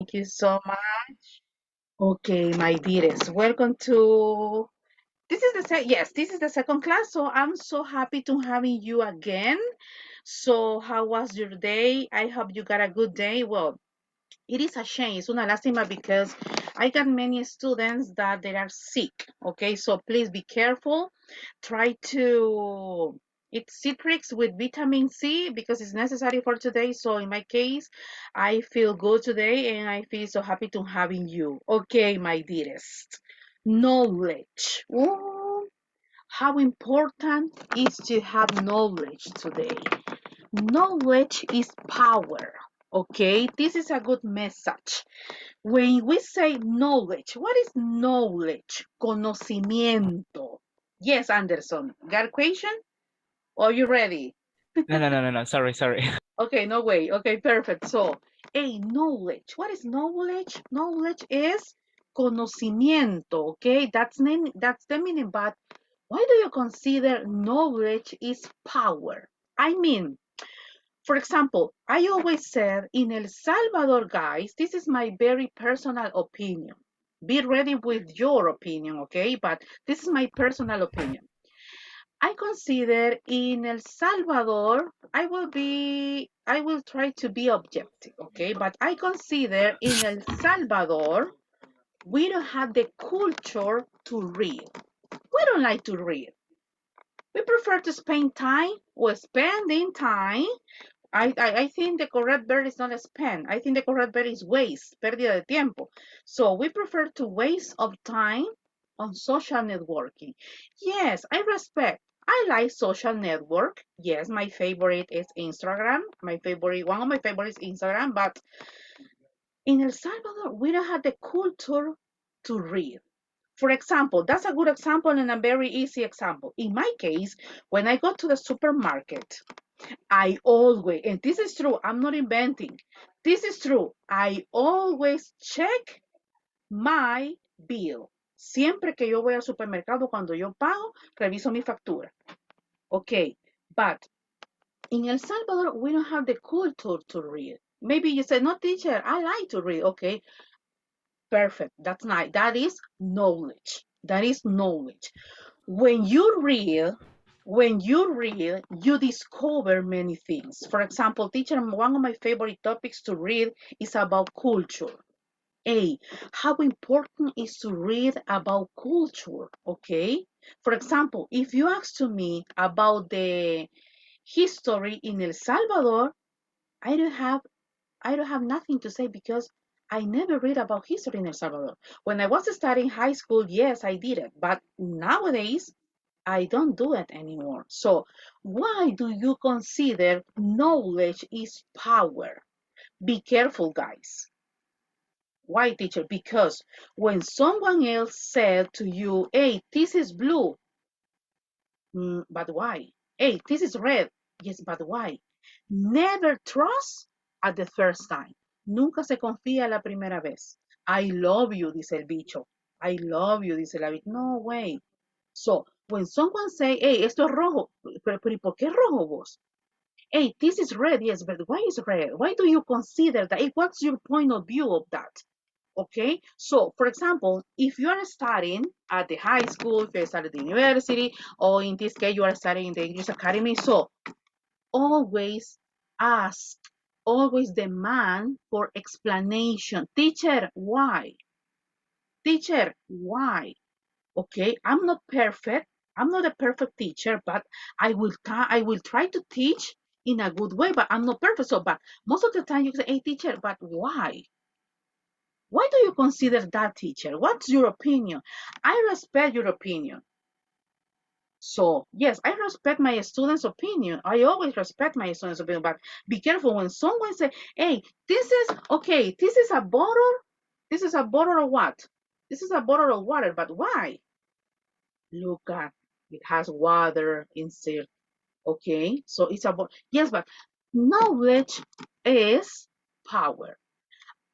Thank you so much. Okay, my dearest, welcome to this is this is the second class, so I'm so happy to having you again. So how was your day? I hope you got a good day. Well, it is a shame, it's una lástima because I got many students that they are sick. Okay, so please be careful. Try to eat citrix with vitamin C because it's necessary for today. So in my case, I feel good today and I feel so happy to having you. Okay, my dearest. Knowledge. Oh, how important is to have knowledge today. Knowledge is power. Okay, this is a good message. When we say knowledge, what is knowledge? Conocimiento. Yes, Anderson. Got a question? Are you ready? No. Sorry. Okay, no way. Okay, perfect. So, knowledge. What is knowledge? Knowledge is conocimiento. Okay, that's the meaning. But why do you consider knowledge is power? I mean, for example, I always said in El Salvador, guys, this is my very personal opinion. Be ready with your opinion, okay? But this is my personal opinion. I consider in El Salvador, I will try to be objective, okay? But I consider in El Salvador, we don't have the culture to read. We don't like to read. We prefer to spend time or spending time. I think the correct verb is not spend. I think the correct verb is waste, pérdida de tiempo. So we prefer to waste of time on social networking. Yes, I respect. I like social network. Yes, my favorite is Instagram. One of my favorites is Instagram. But in El Salvador, we don't have the culture to read. For example, that's a good example and a very easy example. In my case, when I go to the supermarket, I always, and this is true, I'm not inventing. This is true. I always check my bill. Siempre que yo voy al supermercado, cuando yo pago, reviso mi factura. Okay, but in El Salvador, we don't have the culture to read. Maybe you say, no, teacher, I like to read. Okay, perfect. That's nice. That is knowledge. That is knowledge. When you read, you discover many things. For example, teacher, one of my favorite topics to read is about culture. How important is to read about culture, okay? For example, if you ask to me about the history in El Salvador, I don't have I don't have nothing to say because I never read about history in El Salvador. When I was studying high school, yes, I did it, but nowadays I don't do it anymore. So why do you consider knowledge is power? Be careful, guys. Why, teacher? Because when someone else said to you, hey, this is blue, but why? Hey, this is red. Yes, but why? Never trust at the first time. Nunca se confía la primera vez. I love you, dice el bicho. I love you, dice la bicho. No way. So, when someone say, hey, esto es rojo, pero ¿y por qué rojo vos? Hey, this is red, yes, but why is red? Why do you consider that? Hey, what's your point of view of that? Okay, so for example, if you are studying at the high school, if you're studying at the university, or in this case, you are studying in the English Academy, so always ask, always demand for explanation. Teacher, why? Teacher, why? Okay, I'm not perfect. I'm not a perfect teacher, but I will try to teach in a good way, but I'm not perfect. So, but most of the time you say, hey, teacher, but why? Why do you consider that, teacher? What's your opinion? I respect your opinion. So, yes, I respect my students' opinion. I always respect my students' opinion, but be careful when someone say, hey, this is a bottle. This is a bottle of what? This is a bottle of water, but why? Look at it has water inside. Okay, so it's about, yes, but knowledge is power.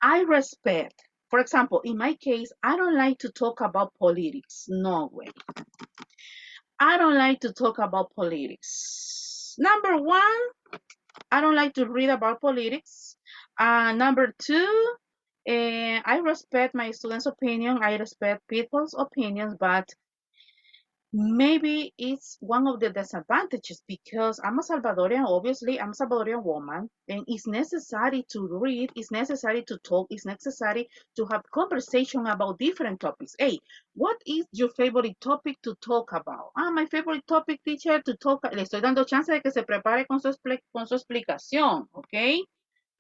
I respect. For example, in my case, I don't like to talk about politics. No way. I don't like to talk about politics. Number one, I don't like to read about politics. Number two, I respect my students' opinion. I respect people's opinions, but maybe it's one of the disadvantages because I'm a Salvadorian, obviously, I'm a Salvadorian woman, and it's necessary to read, it's necessary to talk, it's necessary to have conversation about different topics. Hey, what is your favorite topic to talk about? My favorite topic, teacher, to talk. Le estoy dando chance de que se prepare con su explicación, okay?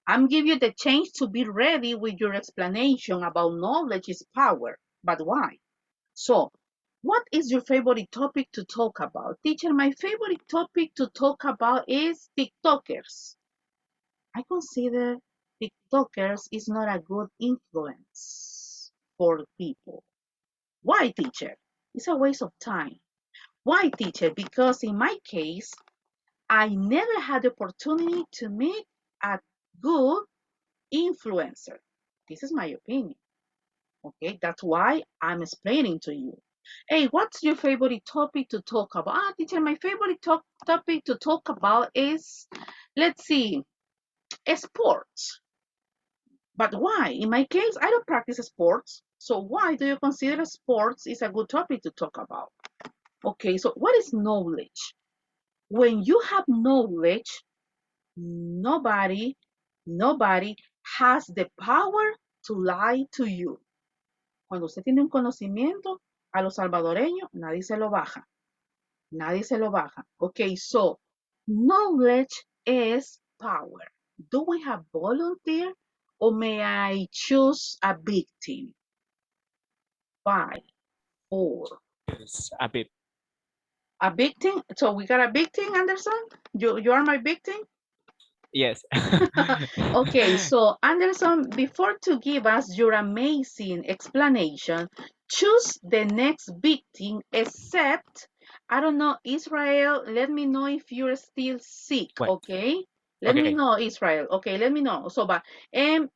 I'm giving you the chance to be ready with your explanation about knowledge is power, but why? So, what is your favorite topic to talk about? Teacher, my favorite topic to talk about is TikTokers. I consider TikTokers is not a good influence for people. Why, teacher? It's a waste of time. Why, teacher? Because in my case, I never had the opportunity to meet a good influencer. This is my opinion. Okay, that's why I'm explaining to you. Hey, what's your favorite topic to talk about? Teacher, my favorite topic to talk about is, let's see, sports. But why? In my case, I don't practice sports. So why do you consider sports is a good topic to talk about? Okay, so what is knowledge? When you have knowledge, nobody, nobody has the power to lie to you. Cuando usted tiene un conocimiento, a los salvadoreños nadie se lo baja. Nadie se lo baja. Okay, so knowledge is power. Do we have volunteer or may I choose a victim? 5, 4. Yes, a bit. A victim? So we got a victim, Anderson? You are my victim? Yes. Okay, so Anderson, before to give us your amazing explanation, choose the next victim except, I don't know, Israel, let me know if you're still sick, What? okay? Let me Okay. know, Israel. Okay, let me know. So, but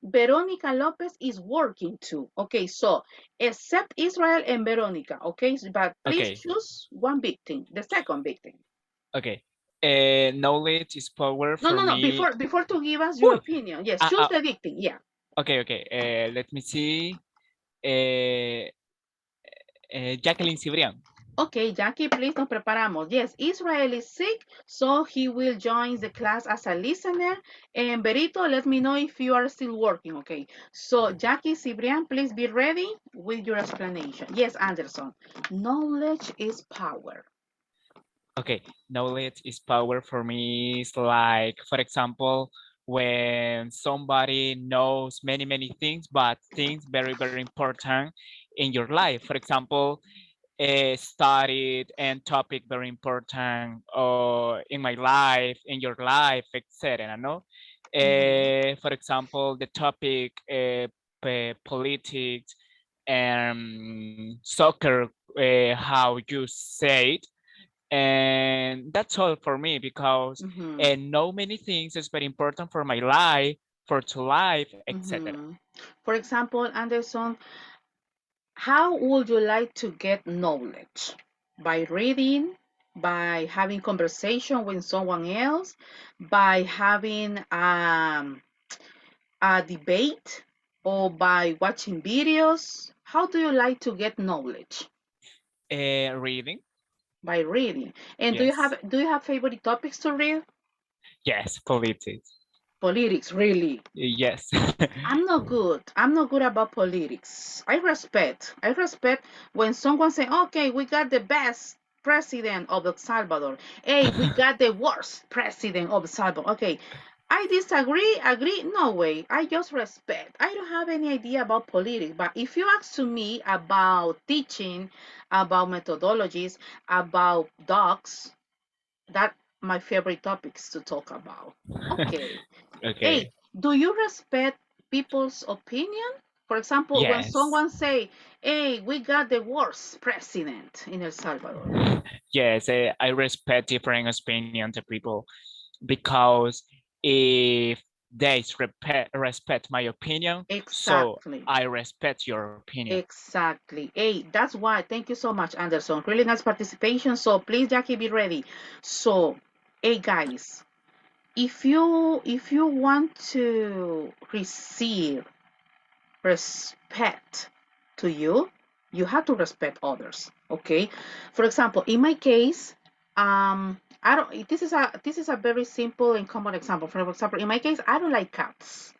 Veronica Lopez is working too. Okay, so except Israel and Veronica. Okay, but please Okay. choose one victim, the second victim. Okay. Knowledge is power No, for no, no. me. Before to give us your Uy. opinion, yes, Ah, choose ah, the victim. Yeah. okay, okay. Let me see. Uh, Jacqueline Cibrian. Okay, Jackie, please nos preparamos. Yes, Israel is sick, so he will join the class as a listener. And Berito, let me know if you are still working. Okay, so Jackie, Cibrian, please be ready with your explanation. Yes, Anderson, knowledge is power. Okay, knowledge is power for me. It's like, for example, when somebody knows many, many things, but things very, very important in your life. For example, studied and topic very important in my life, in your life, etc. No? For example, the topic politics and soccer, how you say it, and that's all for me because Mhm, know many things is very important for my life, for to life, etc. mhm. For example, Anderson, how would you like to get knowledge? By reading, by having conversation with someone else, by having a debate, or by watching videos? How do you like to get knowledge? Reading. By reading. And Yes. do you have favorite topics to read? Yes, politics. Politics, really. Yes. I'm not good. I'm not good about politics. I respect when someone say, okay, we got the best president of El Salvador. Hey, we got the worst president of El Salvador. Okay. I disagree, agree, no way. I just respect. I don't have any idea about politics, but if you ask to me about teaching, about methodologies, about dogs, that my favorite topics to talk about. Okay. Hey, Okay. do you respect people's opinion? For example, when Yes. someone say, "Hey, we got the worst president in El Salvador." Yes, I respect different opinions of people because if they respect my opinion, so Exactly. I respect your opinion. Exactly. Hey, that's why. Thank you so much, Anderson. Really nice participation. So please, Jackie, be ready. So, hey guys, if you want to receive respect to you, you have to respect others. Okay. For example, in my case, I don't. This is a very simple and common example. For example, in my case, I don't like cats.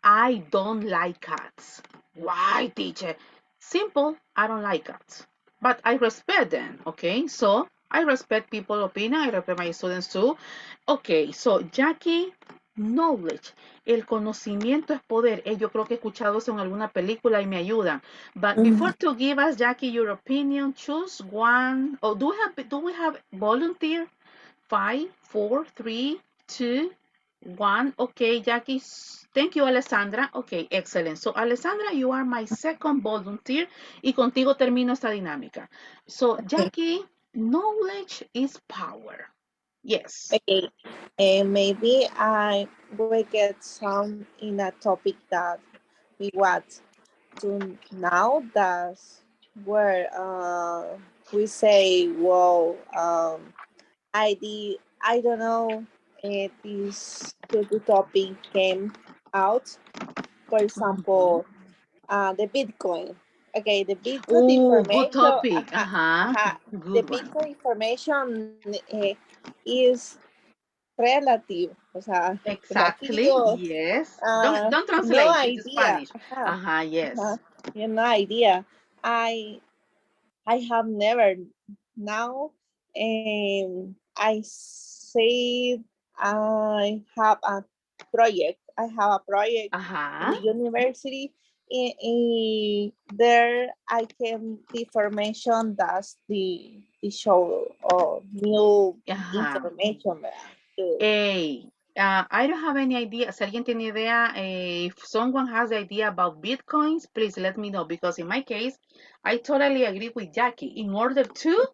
I don't like cats. Why, teacher? Simple, I don't like cats. But I respect them, okay? So I respect people's opinion, I respect my students too. Okay, so Jackie, knowledge. El conocimiento es poder. Yo creo que he escuchado eso en alguna película y me ayudan. But before to give us, Jackie, your opinion, choose one. Oh, do we have volunteer? 5, 4, 3, 2, 1. Okay, Jackie. Thank you, Alessandra. Okay, excellent. So, Alessandra, you are my second volunteer. Y contigo termino esta dinámica. So, Jackie, knowledge is power. Yes. Okay, and maybe I will get some in a topic that we want to now. That's where we say, well, I don't know, this topic came out. For example, the Bitcoin. Okay, the Bitcoin Oh, good information, topic. Uh-huh. the Good one. Bitcoin information is relative, o sea, Exactly. relativo, Yes. Don't no translate. It's idea, Spanish. Uh-huh. uh, Yes. no idea. I I have never now, and I said I have a project. I have a project in Uh-huh. the university. There I can the information that's the show or new Uh-huh. information. Hey, I don't have any idea. Si alguien tiene idea, if someone has the idea about Bitcoins, please let me know because in my case, I totally agree with Jackie. In order to,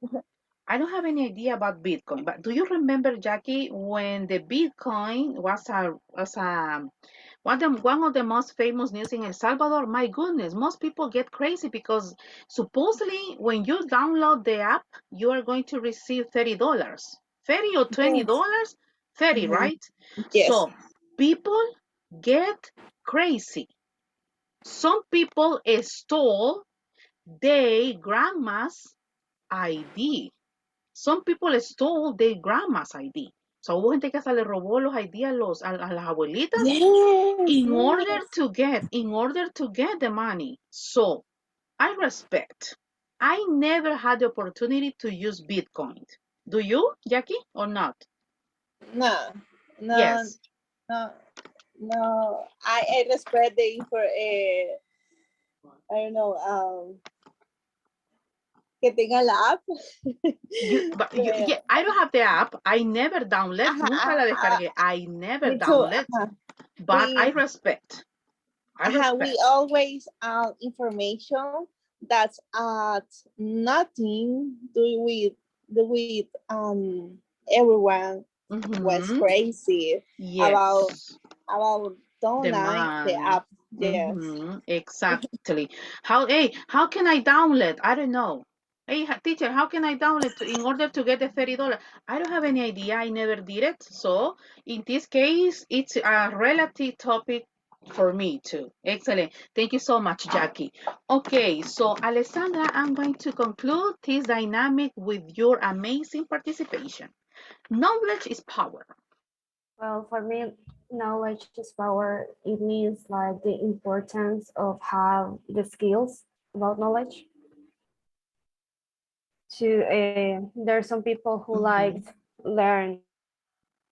I don't have any idea about Bitcoin, but do you remember, Jackie, when the Bitcoin was one of the most famous news in El Salvador? My goodness, most people get crazy because supposedly when you download the app, you are going to receive $30. 30 or Yes. $20? 30, Mhm. right? Yes. So people get crazy. Some people stole their grandma's ID. Some people stole their grandma's ID. So hubo gente que hasta le robó los ID a las abuelitas Yes. in order Yes. to get the money. So I respect. I never had the opportunity to use Bitcoin. Do you, Jackie, or not? No. No. Yes. No. No. I respect the info. I don't know. Que tenga la app. Pero, Yeah, I don't have the app. I never download. ajá, Nunca la ajá, descargué. I never me too. download. But I We respect. I we respect. always information that's nothing do with everyone was Mm-hmm. crazy about Yes. about The downloading the money. app. Yes. Mm-hmm. Exactly. How can I download? I don't know. Hey, teacher, how can I download in order to get the $30? I don't have any idea. I never did it. So in this case, it's a relative topic for me too. Excellent. Thank you so much, Jackie. Okay, so Alessandra, I'm going to conclude this dynamic with your amazing participation. Knowledge is power. Well, for me, knowledge is power. It means like the importance of have the skills about knowledge. There are some people who like Mm-hmm. learn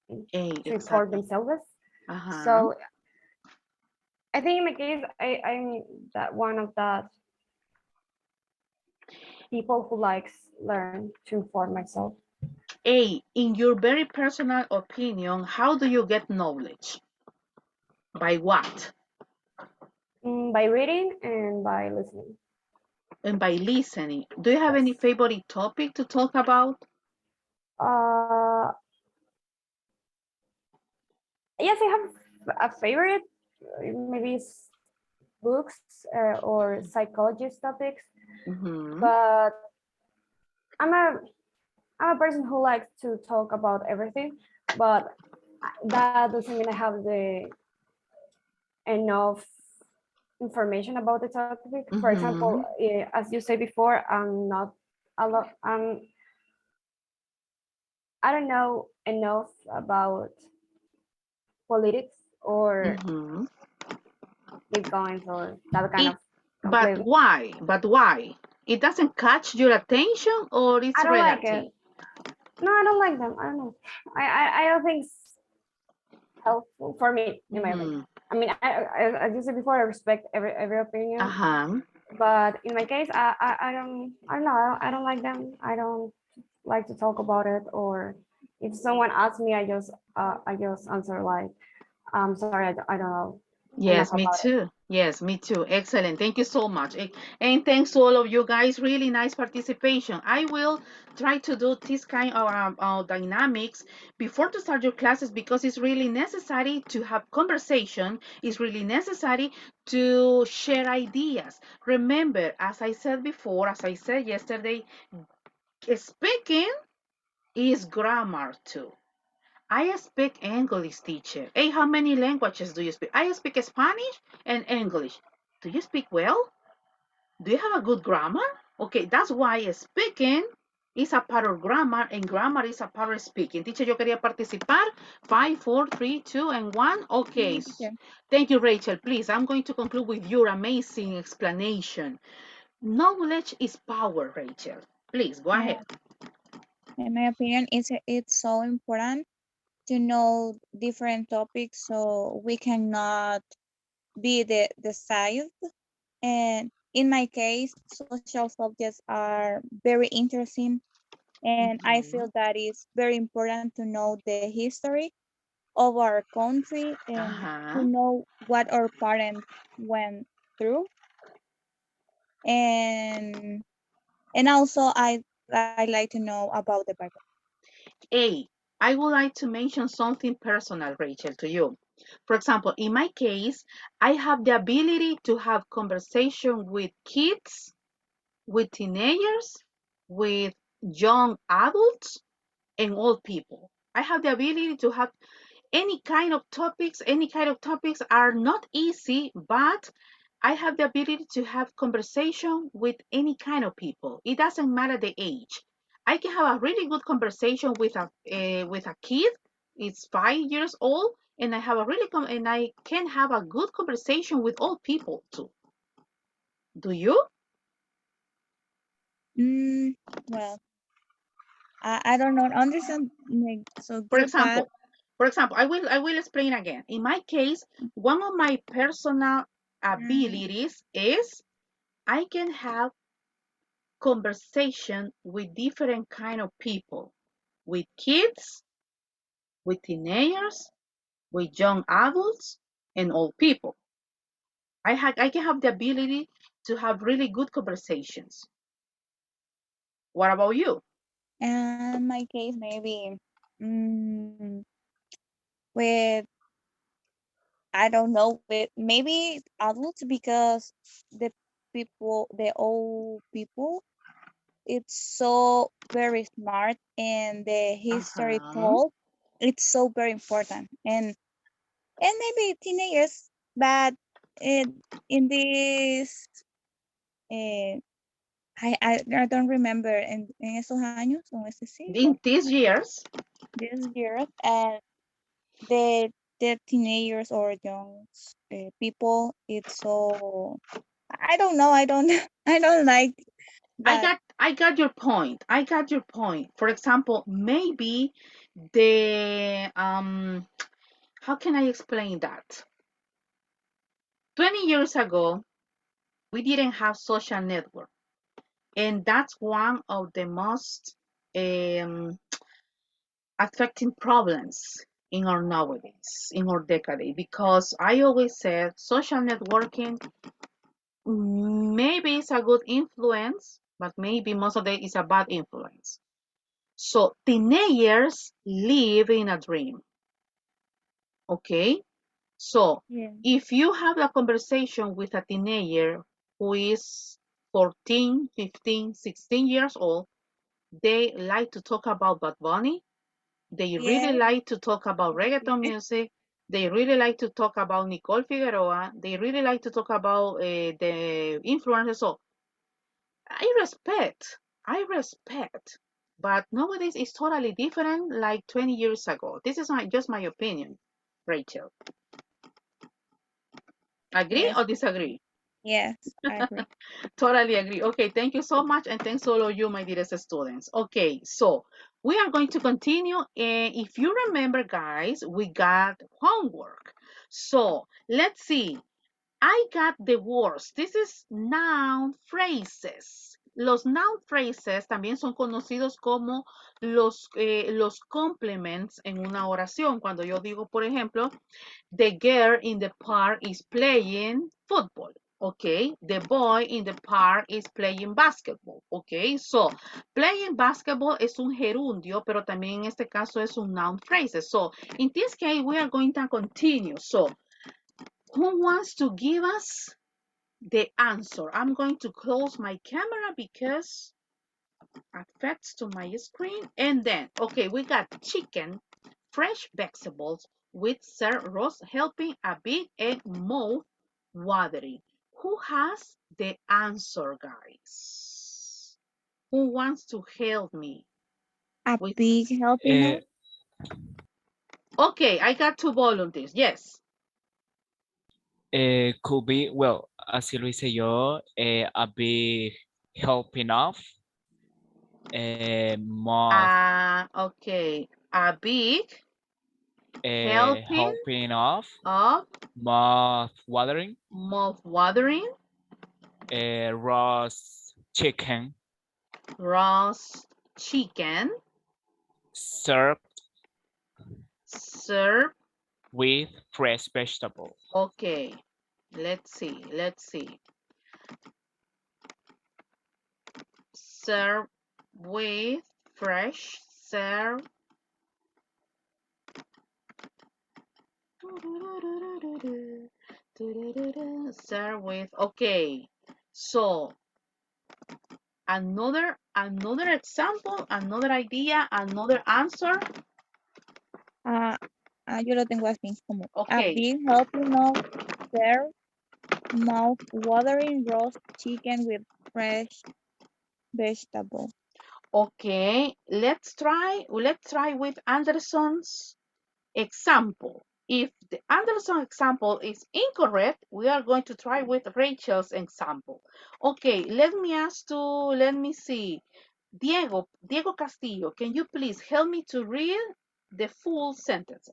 to improve Exactly. themselves. Uh-huh. So I think in my case, I'm that one of that people who likes learn to inform myself. In your very personal opinion, how do you get knowledge? By what? By reading and by listening. And by listening. Do you have any Yes. favorite topic to talk about? Uh, yes, I have a favorite. Maybe books or psychologist topics, Mm-hmm. but I'm a I'm a person who likes to talk about everything, but that doesn't mean I have the enough information about the topic. For example, Mm-hmm. as you said before, I'm not a lot. I don't know enough about politics or Mm-hmm. bitcoins or that kind It, of completely. but why? It doesn't catch your attention or it's I don't like relative? it. No, I don't like them. I don't know. I don't think it's helpful for me, in my opinion. Mm-hmm. I mean, as you said before, I respect every opinion, Uh-huh. but in my case, I don't know. I don't like them. I don't like to talk about it. Or if someone asks me, I just answer like, I'm sorry, I don't know enough Yes, me about it. too. Yes, me too. Excellent. Thank you so much. And thanks to all of you guys. Really nice participation. I will try to do this kind of dynamics before to start your classes because it's really necessary to have conversation. It's really necessary to share ideas. Remember, as I said before, as I said yesterday, speaking is grammar too. I speak English, teacher. Hey, how many languages do you speak? I speak Spanish and English. Do you speak well? Do you have a good grammar? Okay, that's why speaking is a part of grammar and grammar is a part of speaking. Teacher, yo quería participar. 5, 4, 3, 2, and 1. Okay. Sí, teacher. Thank you, Rachel. Please, I'm going to conclude with your amazing explanation. Knowledge is power, Rachel. Please, go Yeah. ahead. In my opinion, it's so important to know different topics so we cannot be the size. And in my case, social subjects are very interesting, and I feel Mhm. that it's very important to know the history of our country and to Uh-huh. know what our parents went through. And also I like to know about the Bible. Hey, I would like to mention something personal, Rachel, to you. For example, in my case, I have the ability to have conversation with kids, with teenagers, with young adults, and old people. I have the ability to have any kind of topics are not easy, but I have the ability to have conversation with any kind of people. It doesn't matter the age. I can have a really good conversation with a kid. It's 5 years old, and and I can have a good conversation with old people too. Do you? Mm, well, I don't know understand like so For good, but example, I will explain again. In my case, one of my personal mm, abilities is I can have conversation with different kind of people, with kids, with teenagers, with young adults, and old people. I can have the ability to have really good conversations. What about you? in my case maybe mm, with I don't know with maybe adults because the the old people, it's so very smart and the history Uh-huh. told it's so very important and maybe teenagers, but in this uh, I don't remember en esos años, en ese siglo, In these years, this year, and the teenagers or young people, it's so I don't know, I don't I don't like that. I got your point. I got your point. For example, maybe the how can I explain that? 20 years ago, we didn't have social network, and that's one of the most um, affecting problems in our nowadays, in our decade, because I always said social networking maybe it's a good influence, but maybe most of it is a bad influence. So teenagers live in a dream, okay? So Yeah. if you have a conversation with a teenager who is 14, 15, 16 years old, they like to talk about Bad Bunny. They really Yes. like to talk about reggaeton music. They really like to talk about Nicole Figueroa. They really like to talk about the influencers. So I respect, but nowadays it's totally different like 20 years ago. This is just my opinion, Rachel. Agree Yes, or disagree? yes, I agree. Totally agree. Okay, thank you so much, and thanks to all of you, my dearest students. Okay, so we are going to continue. And if you remember, guys, we got homework. So let's see. I got the words. This is noun phrases. Los noun phrases también son conocidos como los complements en una oración. Cuando yo digo, por ejemplo, the girl in the park is playing football. Okay, the boy in the park is playing basketball. Okay, so playing basketball es un gerundio, pero también en este caso es un noun phrase. So in this case, we are going to continue. So who wants to give us the answer? I'm going to close my camera because affects to my screen. And then, okay, we got chicken, fresh vegetables with Sir Ross helping a big egg mouth watering. Who has the answer, guys? Who wants to help me? A With... big helping Eh, out. Okay, I got 2 volunteers. Yes. could be, well, así lo hice yo, a big helping off, moth, Okay. A big helping helping off, of moth watering, mouth watering, roast chicken, roast chicken, served serve. with fresh vegetables. Okay, let's see. Serve with fresh, serve. Serve with, okay. So, another example, another idea, another answer. Ah, yo lo tengo así como a Okay, big helping of their mouth-watering roast chicken with fresh vegetable. okay. Let's try with Anderson's example. If the Anderson example is incorrect, we are going to try with Rachel's example. Okay, let me see. Diego Castillo, can you please help me to read the full sentence?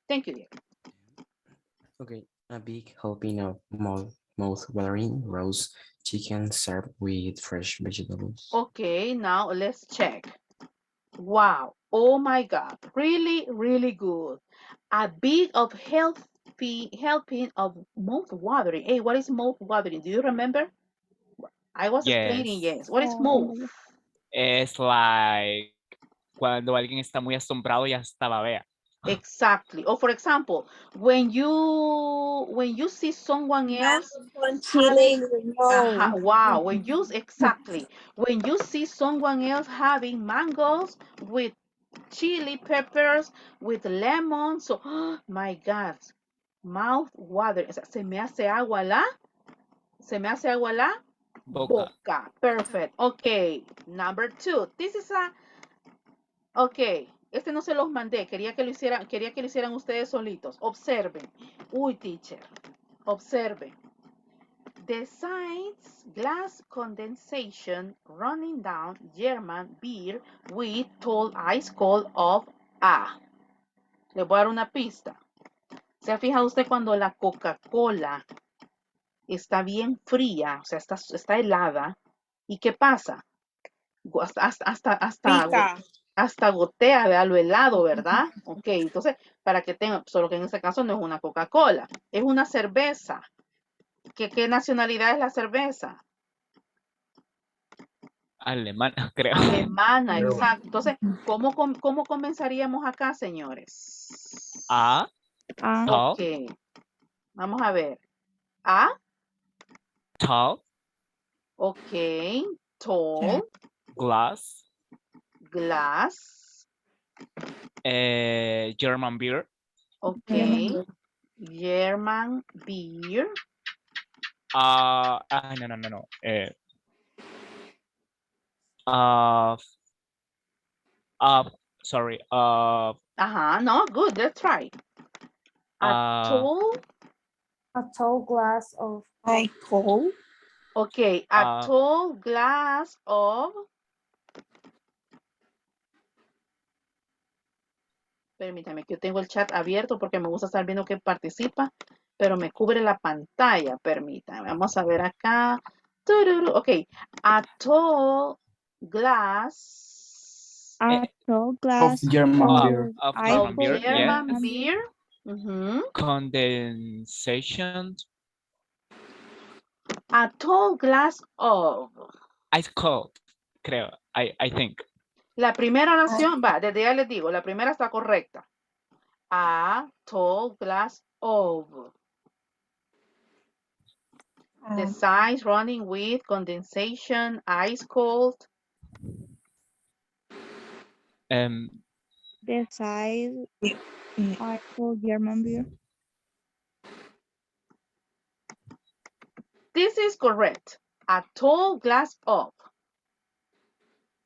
Thank you, Diego. Okay, a big helping of mouth-watering roast chicken served with fresh vegetables. Okay, now let's check. Wow, oh my God, really, really good. A bit of healthy helping of mouth watering. Hey, what is mouth watering? Do you remember? I was explaining, Yes, yes. What is I mouth? know. es like cuando alguien está muy asombrado y hasta babea. Exactly. Or for example, when you see someone else Con chile having y limón. wow, when you see someone else having mangoes with chili peppers with lemon, so my God, mouth water. O sea, se me hace agua la Boca. boca. Perfect. Okay, number 2. This is a Ok, este no se los mandé, quería que lo hicieran ustedes solitos. Observen. Uy, teacher. Observen. The signs glass condensation running down German beer with tall ice cold of A. Le voy a dar una pista. ¿Se ha fijado usted cuando la Coca-Cola está bien fría, o sea, está helada? ¿Y qué pasa? Hasta Pica. hasta gotea de lo helado, ¿verdad? Ok, entonces, para que tengan, solo que en este caso no es una Coca-Cola, es una cerveza. ¿Qué nacionalidad es la cerveza? Alemán, creo. Alemana, exacto. Entonces, ¿cómo comenzaríamos acá, señores? A, tall, Ok, vamos a ver. A, tall, ok, tall, glass, glass, German beer, Okay. German beer. No. Uh, sorry. No, good. Let's try. A tall. A tall glass of I call. Okay, a tall glass of. Permítame que yo tengo el chat abierto porque me gusta estar viendo que participa, pero me cubre la pantalla. Permítame. Vamos a ver acá. Tururu. Ok, a tall glass A tall Of glass German beer. of ice German of beer, German yes. beer. Mhm. Condensation. A tall glass of. Ice cold, creo. I think. La primera oración, va, desde ya les digo, la primera está correcta. A tall glass of. The size running with condensation, ice cold. the size ice cold German beer. This is correct. A tall glass of.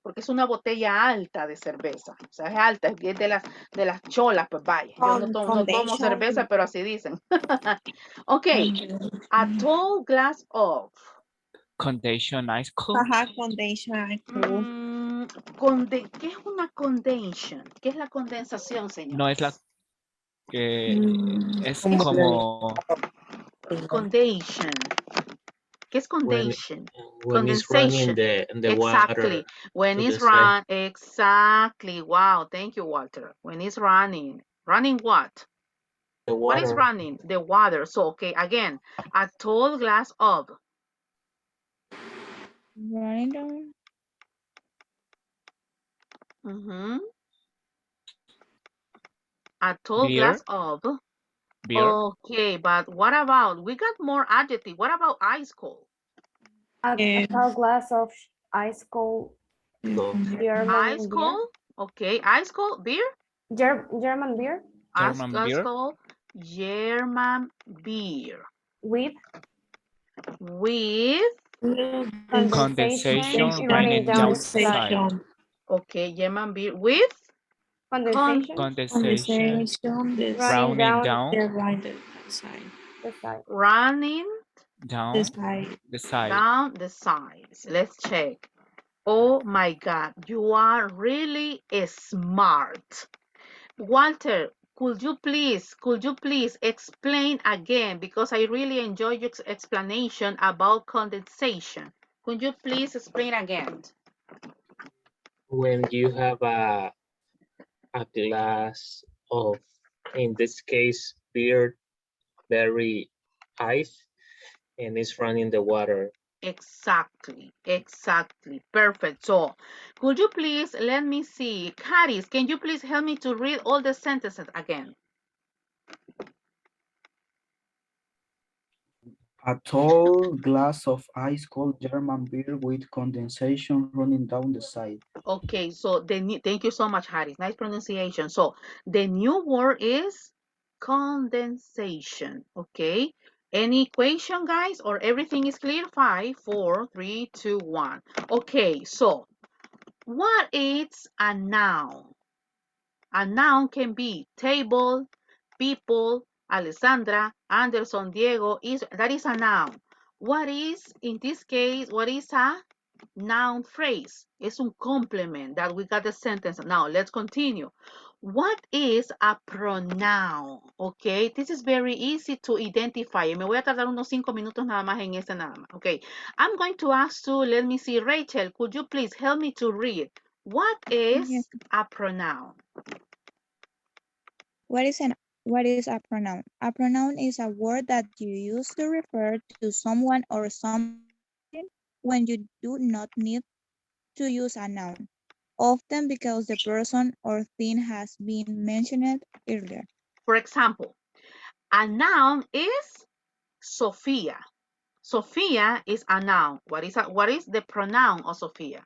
Porque es una botella alta de cerveza. O sea, es alta, es de las cholas, pues vaya. Yo no tomo cerveza, pero así dicen. Ok. A tall glass of. Condensation ice cold. Condensation ice cold. ¿Qué es una condensation? ¿Qué es la condensación, señor? No es la que es ¿Cómo se le dice? como Condensation. ¿Qué es when condensation? when it's running Condensation. the water Exactly. When to it's the side. exactly. Wow. Thank you, Walter. When it's running. Running what? The What is water. running? The water. So, okay, again, a tall glass of. Running down. A tall beer. glass of. Beer. Okay, but what about, we got more adjective. What about ice cold? a tall glass of ice cold No. German Ice beer. cold. Okay, ice cold beer. German beer Ice German beer. cold German beer. with Condensation running running down down the the side. side. Okay, German beer with Condensation Condensation running running down down the side. running down the side. down the sides. Let's check. Oh my God, you are really smart. Walter, could you please explain again, because I really enjoy your explanation about condensation. Could you please explain again? When you have a glass of, in this case, beer, very ice, and it's running the water. Exactly. Perfect. So, could you please let me see, Caris, can you please help me to read all the sentences again? A tall glass of ice cold German beer with condensation running down the side. Okay, so thank you so much, Harris. Nice pronunciation. So the new word is condensation. Okay. Any question, guys, or everything is clear? 5, 4, 3, 2, 1. Okay, so what is a noun? A noun can be table, people, Alessandra, Anderson, Diego. That is a noun. What is, in this case, what is a noun phrase? Es un complement that we got the sentence. Now, let's continue. What is a pronoun? Okay, this is very easy to identify. Me voy a tardar unos 5 minutos nada más en este nada más. Okay, I'm going to ask you, let me see, Rachel, could you please help me to read? What is Yes. a pronoun? What is a pronoun? A pronoun is a word that you use to refer to someone or something when you do not need to use a noun, often because the person or thing has been mentioned earlier. For example, a noun is Sophia. Sophia is a noun. What is the pronoun of Sophia?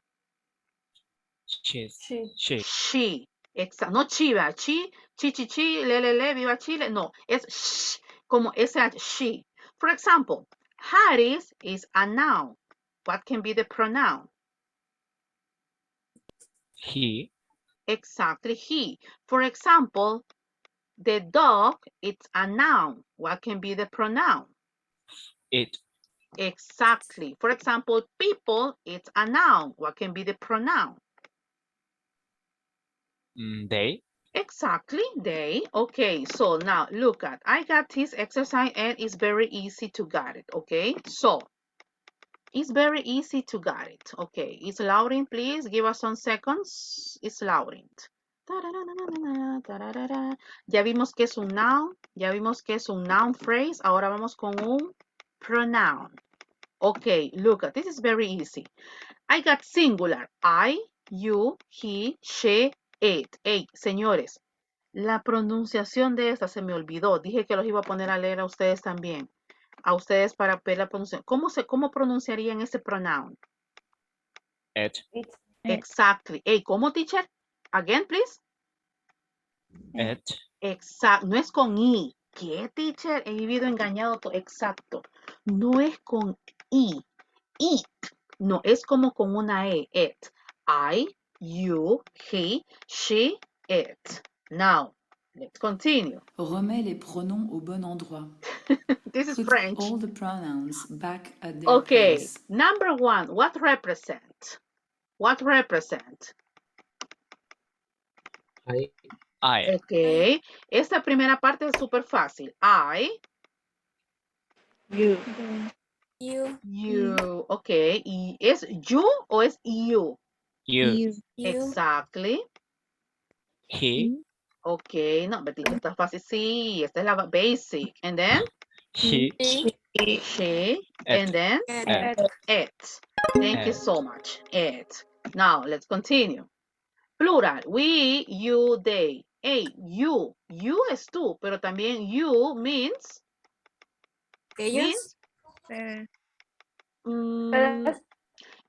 She's. She. She. She. No chiva, chi, le, viva Chile. No, es sh, como sh, she. For example, Harris is a noun. What can be the pronoun? He. Exactly, he. For example, the dog, it's a noun. What can be the pronoun? It. Exactly. For example, people, it's a noun. What can be the pronoun? They. Exactly, they. Okay, so now look at, I got this exercise and it's very easy to get it, okay? So, it's very easy to get it, okay? It's loading, please, give us some seconds. It's loading. Ya vimos que es un noun, ya vimos que es un noun phrase, ahora vamos con un pronoun. Okay, look at, this is very easy. I got singular, I, you, he, she, it. Hey, señores, la pronunciación de esta se me olvidó. Dije que los iba a poner a leer a ustedes también. A ustedes para ver la pronunciación. ¿Cómo pronunciarían ese pronoun? It. It. Exactly. Hey, ¿cómo, teacher? Again, please. It. Exacto. No es con I. ¿Qué, teacher? He vivido engañado. Exacto. No es con I. It. No, es como con una E. It. I, you, he, she, it. Now, let's continue. Remets les pronoms au bon endroit. This is Put French. all the pronouns back at their Okay, place. number one, what represent? What represent? I, Okay, esta primera parte es súper fácil. I, You. you. Okay, ¿y es you o es you? You. Exactly. He. Okay, no, but esta está fácil. Sí, esta es la basic. And then? She. She. And then? It. It. Thank you so much. It. Now, let's continue. Plural, we, you, they. Hey, you es tú, pero también you means Ustedes.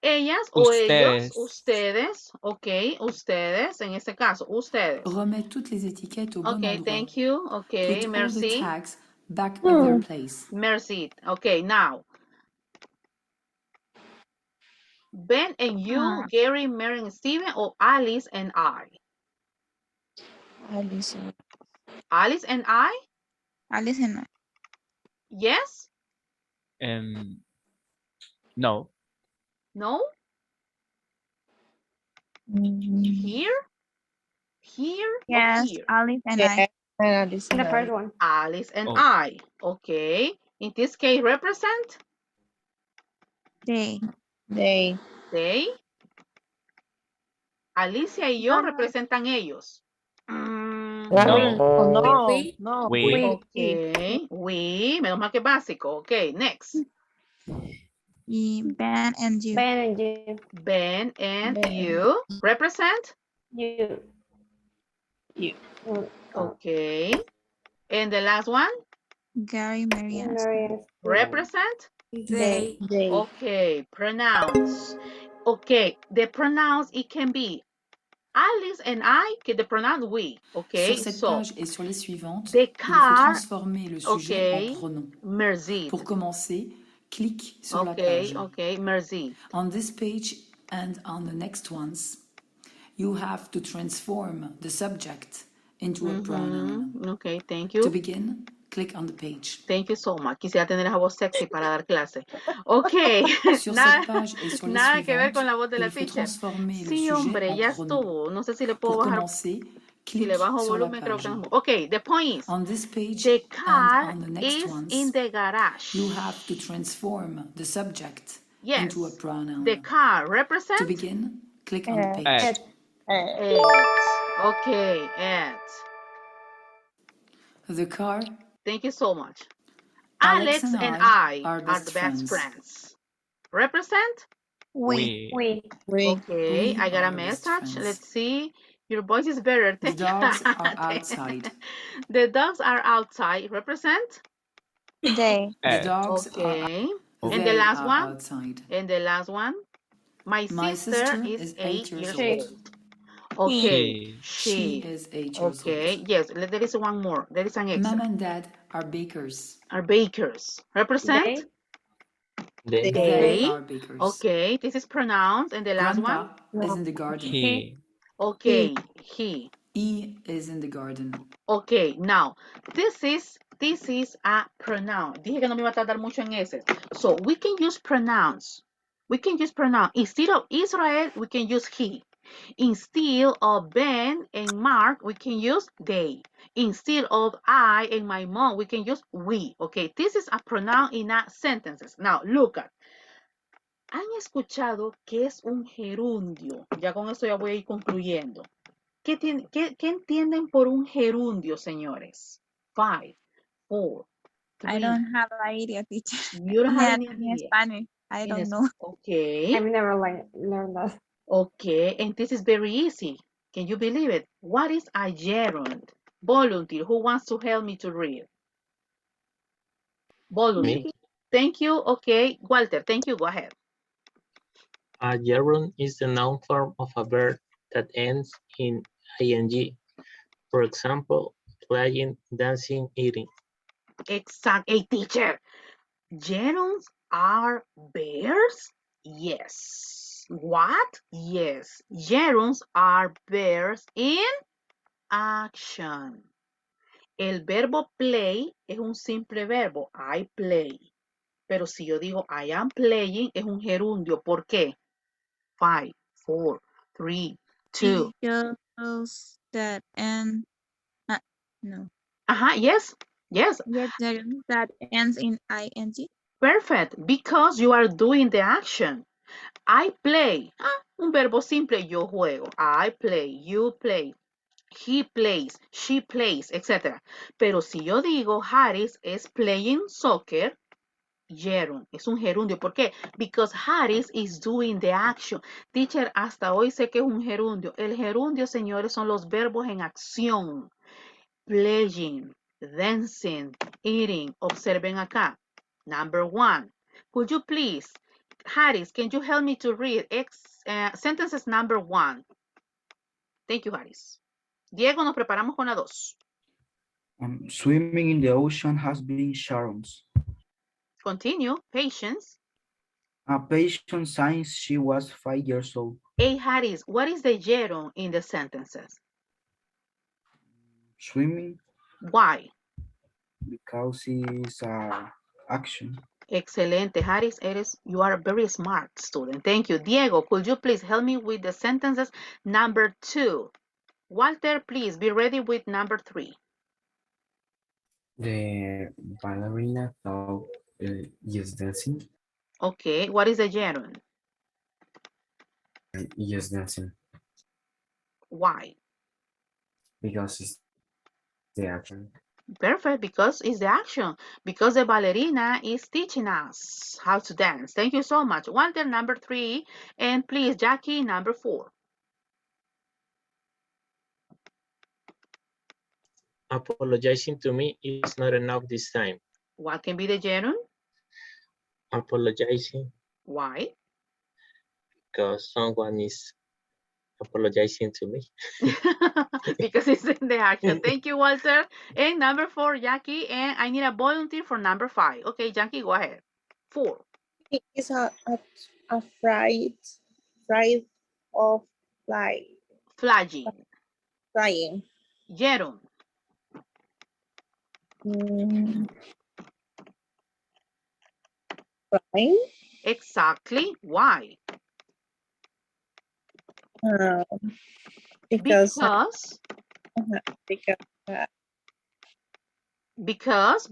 ellas o ellos, Ustedes. ustedes, ok, ustedes, en este caso, ustedes. Remets toutes les étiquettes au bon Okay, endroit. thank you, okay, Put all the merci, tags back in their place. merci, okay, now. Ben and you, Gary, Mary, and Steven, or Alice and I? Alice. Alice and I? Alice and I. Yes? No. No? Here? Here Yes, or here? Alice and I. Alice The and first one. Alice and Oh. I. Okay. In this case, represent They. They. they. Alicia y yo representan ellos. No. No. We. Okay. We. Menos mal que básico. Okay. Next. Y Ben and you. Ben and you. Ben and Ben. you represent. You. You. Okay. And the last one Gary, Mary, and Mary and Steven. represent. They. They. Okay. Pronouns. Okay. The pronouns, it can be Alice and I, the pronoun we. Okay. Sur cette So page et sur les suivantes, the il faut car. transformer le sujet Okay. en pronom. Merzit. Pour commencer, clique sur la Okay. page. Okay. Merzit. On this page and on the next ones, you have to transform the subject into a pronoun. Okay. Thank To you. begin, click on the page. Thank you so much. Quisiera tener esa voz sexy para dar clase. Ok. Sur nada, cette page et sur les nada que ver suivantes, con la voz de la il faut teacher. transformer le Sí, sujet hombre, en ya pronom. estuvo. No sé si le puedo Pour bajar. commencer, Si le clique bajo sur la volumen, creo page. que no. Ok, the point is, On this page the and car on the next is ones, in the garage. you have to transform the subject Yes. into a pronoun. The car represents. To begin, click on the page. It. It. Okay, it. The car. Thank you so much. Alex Alex and I I are the best friends. friends. Represent? we. We. Okay, We I got a are best message. friends. Let's see. Your voice is better. The dogs are outside. The dogs are outside. Represent? They. The dogs Okay. are, And they the last are one? outside. And the last one? My sister is 8 years old. old. Okay, He. She she. is 8 years Okay, old. yes, there is one more. There is an extra. Mom and dad are bakers. Are bakers. Represent? They. They, They They. are bakers. Okay, this is pronouns. And the last one? Grandpa is in the garden. He. Okay, he. He is in the garden. Okay, now, this is a pronoun. Dije que no me iba a tardar mucho en ese. So, we can use pronouns. We can use pronoun. Instead of Israel, we can use he. Instead of Ben and Mark, we can use they. Instead of I and my mom, we can use we. Okay, this is a pronoun in a sentences. Now, look at. ¿Han escuchado qué es un gerundio? Ya con esto ya voy a ir concluyendo. ¿Qué entienden por un gerundio, señores? 5, 4, I 3. don't have an idea, teacher. You don't have any In idea. Spanish, I don't know. Okay. I've never learned that. Okay, and this is very easy. Can you believe it? What is a gerund? Volunteer, who wants to help me to read? Volunteer. Me. Thank you. Okay, Walter, thank you. Go ahead. A gerund is the noun form of a verb that ends in ing. For example, playing, dancing, eating. Exact. Hey, teacher. Gerunds are bears? Yes. What? Yes. Gerunds are bears in action. El verbo play es un simple verbo. I play. Pero si yo digo I am playing, es un gerundio. ¿Por qué? 5, 4, 3, 2. Because that and no. Yes. Yes. Yes, that ends in ing. Perfect. Because you are doing the action. I play. Un verbo simple. Yo juego. I play. You play. He plays. She plays, etc. Pero si yo digo Harris is playing soccer, gerund, es un gerundio. ¿Por qué? Because Harris is doing the action. Teacher, hasta hoy sé que es un gerundio. El gerundio, señores, son los verbos en acción. Playing, dancing, eating. Observen acá. Number 1. Could you please, Harris, can you help me to read sentences number 1? Thank you, Harris. Diego, nos preparamos con la 2. Swimming in the ocean has been Sharon's. Continue. Patience. A patient since she was 5 years old. Hey, Harris, what is the gerund in the sentences? Swimming. Why? Because it's action. Excelente, Harris. You are a very smart student. Thank you. Diego, could you please help me with the sentences number 2? Walter, please be ready with number 3. The ballerina thought yes dancing. Okay, what is the gerund? Yes dancing. Why? Because it's the action. Perfect, because it's the action. Because the ballerina is teaching us how to dance. Thank you so much. Walter, number 3. And please, Jackie, number 4. Apologizing to me is not enough this time. What can be the gerund? Apologizing Why? because someone is apologizing to me. Because it's in the action. Thank you, Walter. And number 4, Jackie. And I need a volunteer for number 5. Okay, Jackie, go ahead. 4. he is afraid of Flagging. flying. Gerund. Flying? Exactly. Why? Because Because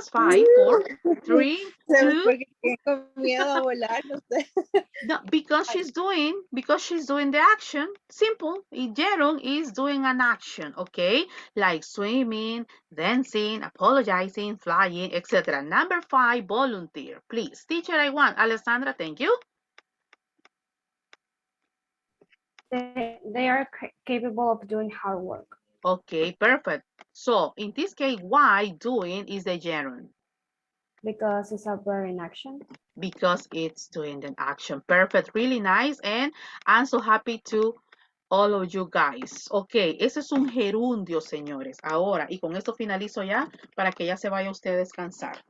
5, 4, 3, 2. Porque tengo miedo a volar, no sé. No, because she's doing the action. Simple. Gerund is doing an action, okay? Like swimming, dancing, apologizing, flying, etc. Number 5, volunteer. Please. Teacher, I want. Alessandra, thank you. They are capable of doing hard work. Okay, perfect. So, in this case, why doing is the gerund? Because it's a verb in action. Because it's doing the action. Perfect, really nice. And I'm so happy to All of you guys. Ok, ese es un gerundio, señores. Ahora, y con esto finalizo ya para que ya se vaya usted a descansar.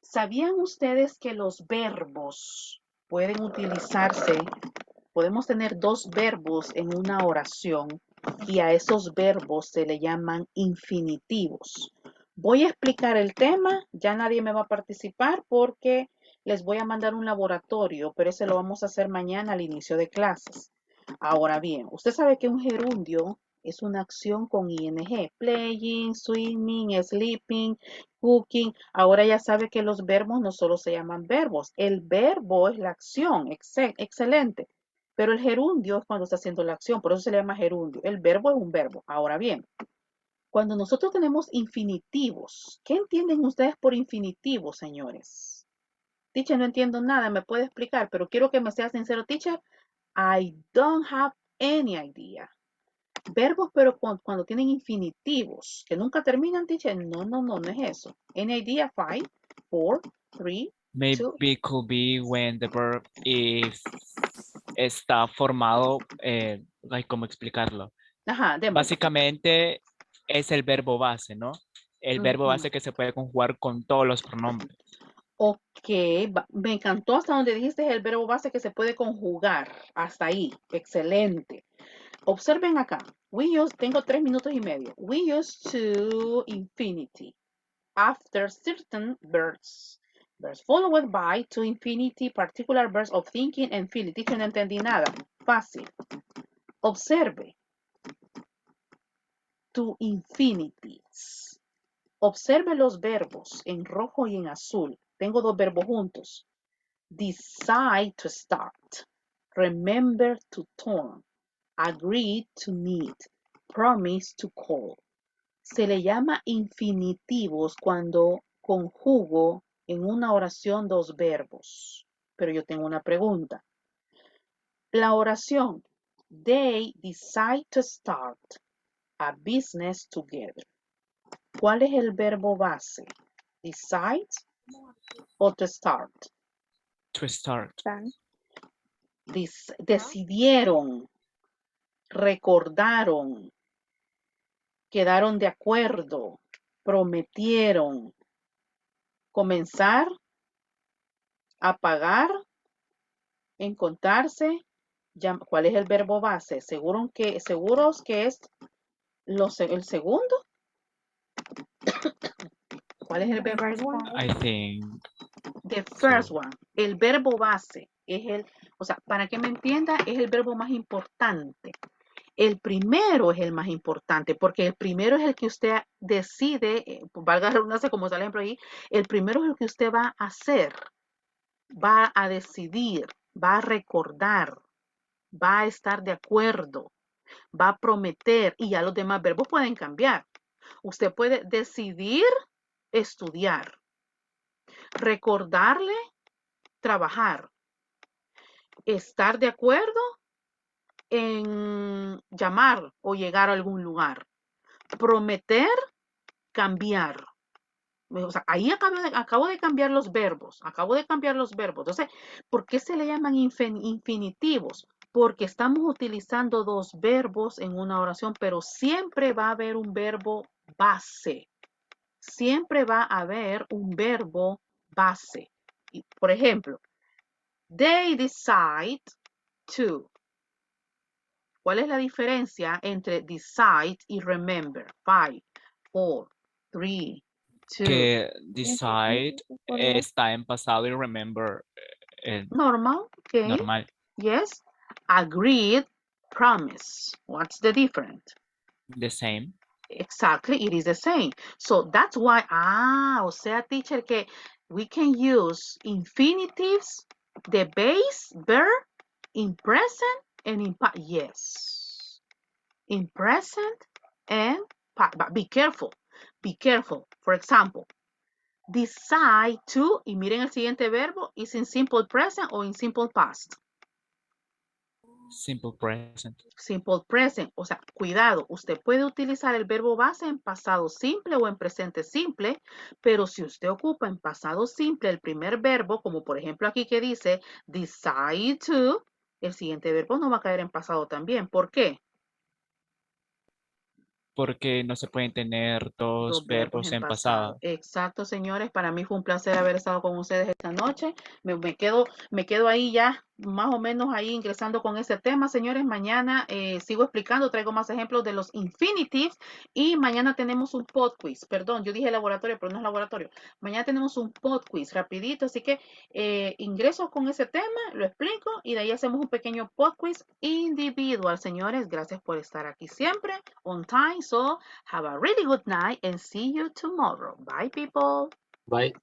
¿Sabían ustedes que los verbos pueden utilizarse? Podemos tener dos verbos en una oración y a esos verbos se le llaman infinitivos. Voy a explicar el tema, ya nadie me va a participar porque les voy a mandar un laboratorio, pero ese lo vamos a hacer mañana al inicio de clases. Ahora bien, usted sabe que un gerundio es una acción con ing, playing, swimming, sleeping, cooking. Ahora ya sabe que los verbos no solo se llaman verbos, el verbo es la acción, excelente. Pero el gerundio es cuando está haciendo la acción, por eso se le llama gerundio. El verbo es un verbo. Ahora bien, cuando nosotros tenemos infinitivos, ¿qué entienden ustedes por infinitivos, señores? Teacher, no entiendo nada, me puede explicar, pero quiero que me sea sincero, teacher. I don't have any idea. Verbos, pero cuando tienen infinitivos, que nunca terminan, teacher, no es eso. Any idea? 5, 4, 3, 2. Maybe it could be when the verb is está formado, ¿cómo explicarlo? Ajá, démosle. Básicamente es el verbo base, ¿no? El verbo base que se puede conjugar con todos los pronombres. Ok, me encantó hasta donde dijiste el verbo base que se puede conjugar. Hasta ahí, excelente. Observen acá. Tengo 3 minutos y medio. We use to infinity after certain verbs. Verbs followed by to infinity particular verbs of thinking and feeling. Dicho, no entendí nada. Fácil. Observe. To infinities. Observe los verbos en rojo y en azul. Tengo dos verbos juntos. Decide to start. Remember to turn. Agree to meet. Promise to call. Se le llama infinitivos cuando conjugo en una oración dos verbos. Pero yo tengo una pregunta. La oración, they decide to start a business together. ¿Cuál es el verbo base? Decide o to start. To start. Decidieron, recordaron, quedaron de acuerdo, prometieron, comenzar, apagar, encontrarse. ¿Cuál es el verbo base? ¿Seguros que es el segundo? ¿Cuál es el verbo? I think. The first one. El verbo base es para que me entienda, es el verbo más importante. El primero es el más importante, porque el primero es el que usted decide, valga la redundancia como sale ejemplo ahí, el primero es el que usted va a hacer, va a decidir, va a recordar, va a estar de acuerdo, va a prometer, y ya los demás verbos pueden cambiar. Usted puede decidir estudiar, recordarle trabajar, estar de acuerdo en llamar o llegar a algún lugar, prometer, cambiar. O sea, ahí acabo de cambiar los verbos, Entonces, ¿por qué se le llaman infinitivos? Porque estamos utilizando dos verbos en una oración, pero siempre va a haber un verbo base. Siempre va a haber un verbo base. Por ejemplo, they decide to. ¿Cuál es la diferencia entre decide y remember? 5, 4, 3, 2. Que decide está en pasado y remember Normal, okay. normal. Yes. Agreed, promise. What's the difference? The same. Exactly, it is the same. So that's why, o sea, teacher, que we can use infinitives, the base verb, in present and in past. Yes. In present and past. But be careful. Be careful. For example, decide to, y miren el siguiente verbo, is in simple present or in simple past. Simple present. Simple present, o sea, cuidado, usted puede utilizar el verbo base en pasado simple o en presente simple, pero si usted ocupa en pasado simple el primer verbo, como por ejemplo aquí que dice decide to, el siguiente verbo no va a caer en pasado también. ¿Por qué? Porque no se pueden tener dos Dos verbos verbos en en pasado. pasado. Exacto, señores. Para mí fue un placer haber estado con ustedes esta noche. Me quedo ahí ya, más o menos ahí ingresando con ese tema, señores. Mañana sigo explicando, traigo más ejemplos de los infinitives y mañana tenemos un pod quiz. Perdón, yo dije laboratorio, pero no es laboratorio. Mañana tenemos un pod quiz rapidito, así que ingreso con ese tema, lo explico y de ahí hacemos un pequeño pod quiz individual, señores. Gracias por estar aquí siempre on time. So have a really good night and see you tomorrow. Bye, people. Bye.